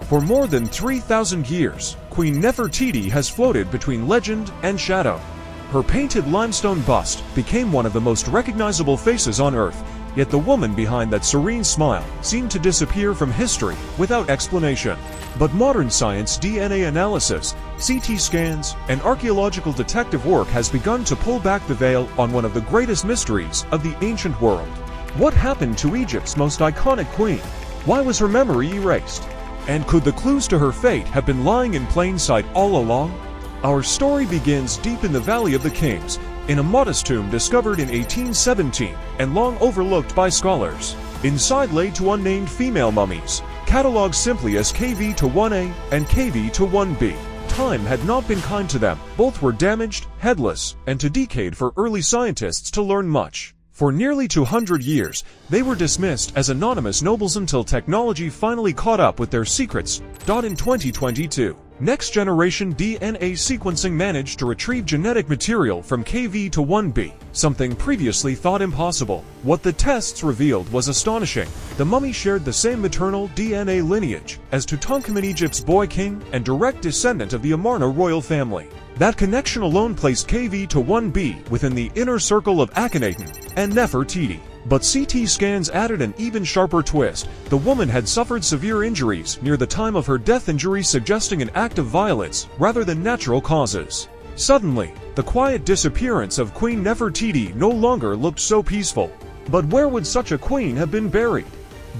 For more than 3,000 years, Queen Nefertiti has floated between legend and shadow. Her painted limestone bust became one of the most recognizable faces on Earth, yet the woman behind that serene smile seemed to disappear from history without explanation. But modern science, DNA analysis, CT scans, and archaeological detective work has begun to pull back the veil on one of the greatest mysteries of the ancient world. What happened to Egypt's most iconic queen? Why was her memory erased? And could the clues to her fate have been lying in plain sight all along? Our story begins deep in the Valley of the Kings, in a modest tomb discovered in 1817 and long overlooked by scholars. Inside lay two unnamed female mummies, catalogued simply as KV to 1A and KV to 1B. Time had not been kind to them. Both were damaged, headless, and too decayed for early scientists to learn much. For nearly 200 years, they were dismissed as anonymous nobles until technology finally caught up with their secrets. In 2022, next-generation DNA sequencing managed to retrieve genetic material from KV to 1B, something previously thought impossible. What the tests revealed was astonishing. The mummy shared the same maternal DNA lineage as Tutankhamun, Egypt's boy king and direct descendant of the Amarna royal family. That connection alone placed KV to 1B within the inner circle of Akhenaten and Nefertiti. But CT scans added an even sharper twist. The woman had suffered severe injuries near the time of her death, injuries suggesting an act of violence rather than natural causes. Suddenly, the quiet disappearance of Queen Nefertiti no longer looked so peaceful. But where would such a queen have been buried?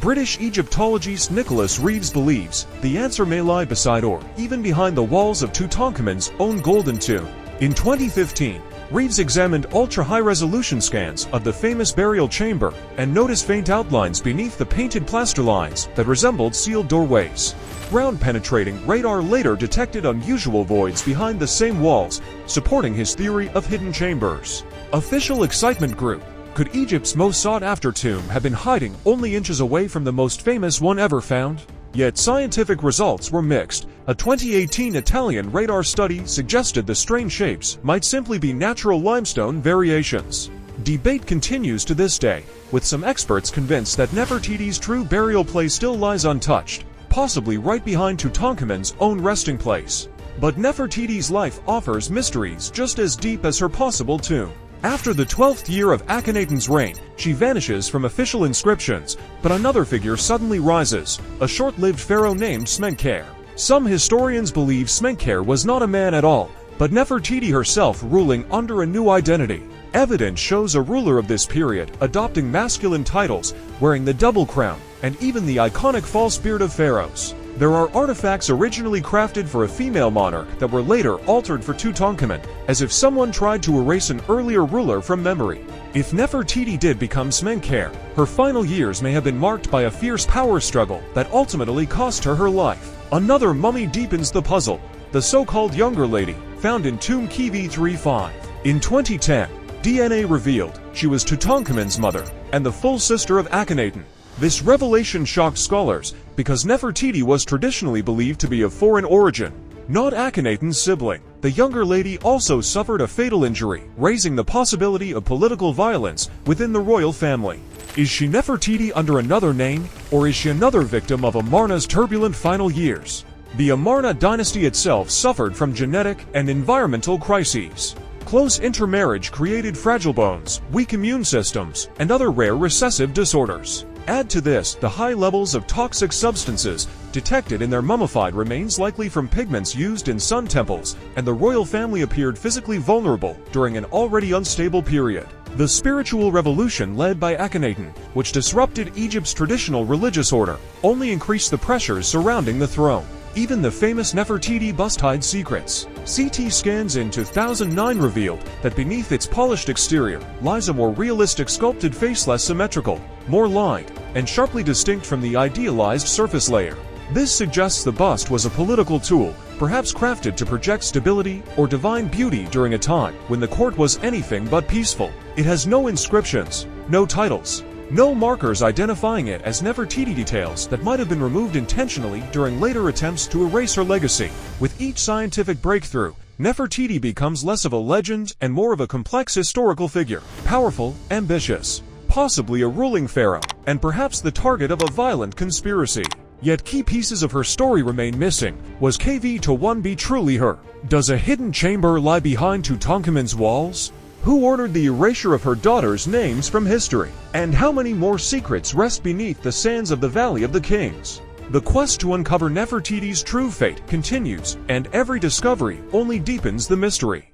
British Egyptologist Nicholas Reeves believes the answer may lie beside or even behind the walls of Tutankhamun's own golden tomb. In 2015, Reeves examined ultra-high-resolution scans of the famous burial chamber and noticed faint outlines beneath the painted plaster lines that resembled sealed doorways. Ground-penetrating radar later detected unusual voids behind the same walls, supporting his theory of hidden chambers. Official excitement grew. Could Egypt's most sought-after tomb have been hiding only inches away from the most famous one ever found? Yet scientific results were mixed. A 2018 Italian radar study suggested the strange shapes might simply be natural limestone variations. Debate continues to this day, with some experts convinced that Nefertiti's true burial place still lies untouched, possibly right behind Tutankhamun's own resting place. But Nefertiti's life offers mysteries just as deep as her possible tomb. After the 12th year of Akhenaten's reign, she vanishes from official inscriptions, but another figure suddenly rises, a short-lived pharaoh named Smenkhkare. Some historians believe Smenkhkare was not a man at all, but Nefertiti herself ruling under a new identity. Evidence shows a ruler of this period adopting masculine titles, wearing the double crown, and even the iconic false beard of pharaohs. There are artifacts originally crafted for a female monarch that were later altered for Tutankhamun, as if someone tried to erase an earlier ruler from memory. If Nefertiti did become Smenkhkare, her final years may have been marked by a fierce power struggle that ultimately cost her her life. Another mummy deepens the puzzle, the so-called younger lady, found in tomb KV35. In 2010, DNA revealed she was Tutankhamun's mother and the full sister of Akhenaten. This revelation shocked scholars because Nefertiti was traditionally believed to be of foreign origin, not Akhenaten's sibling. The younger lady also suffered a fatal injury, raising the possibility of political violence within the royal family. Is she Nefertiti under another name, or is she another victim of Amarna's turbulent final years? The Amarna dynasty itself suffered from genetic and environmental crises. Close intermarriage created fragile bones, weak immune systems, and other rare recessive disorders. Add to this the high levels of toxic substances detected in their mummified remains, likely from pigments used in sun temples, and the royal family appeared physically vulnerable during an already unstable period. The spiritual revolution led by Akhenaten, which disrupted Egypt's traditional religious order, only increased the pressures surrounding the throne. Even the famous Nefertiti bust hides secrets. CT scans in 2009 revealed that beneath its polished exterior lies a more realistic sculpted face, less symmetrical, more lined, and sharply distinct from the idealized surface layer. This suggests the bust was a political tool, perhaps crafted to project stability or divine beauty during a time when the court was anything but peaceful. It has no inscriptions, no titles, no markers identifying it as Nefertiti, details that might have been removed intentionally during later attempts to erase her legacy. With each scientific breakthrough, Nefertiti becomes less of a legend and more of a complex historical figure, powerful, ambitious, possibly a ruling pharaoh, and perhaps the target of a violent conspiracy. Yet key pieces of her story remain missing. Was KV-1B truly her? Does a hidden chamber lie behind Tutankhamun's walls? Who ordered the erasure of her daughters' names from history? And how many more secrets rest beneath the sands of the Valley of the Kings? The quest to uncover Nefertiti's true fate continues, and every discovery only deepens the mystery.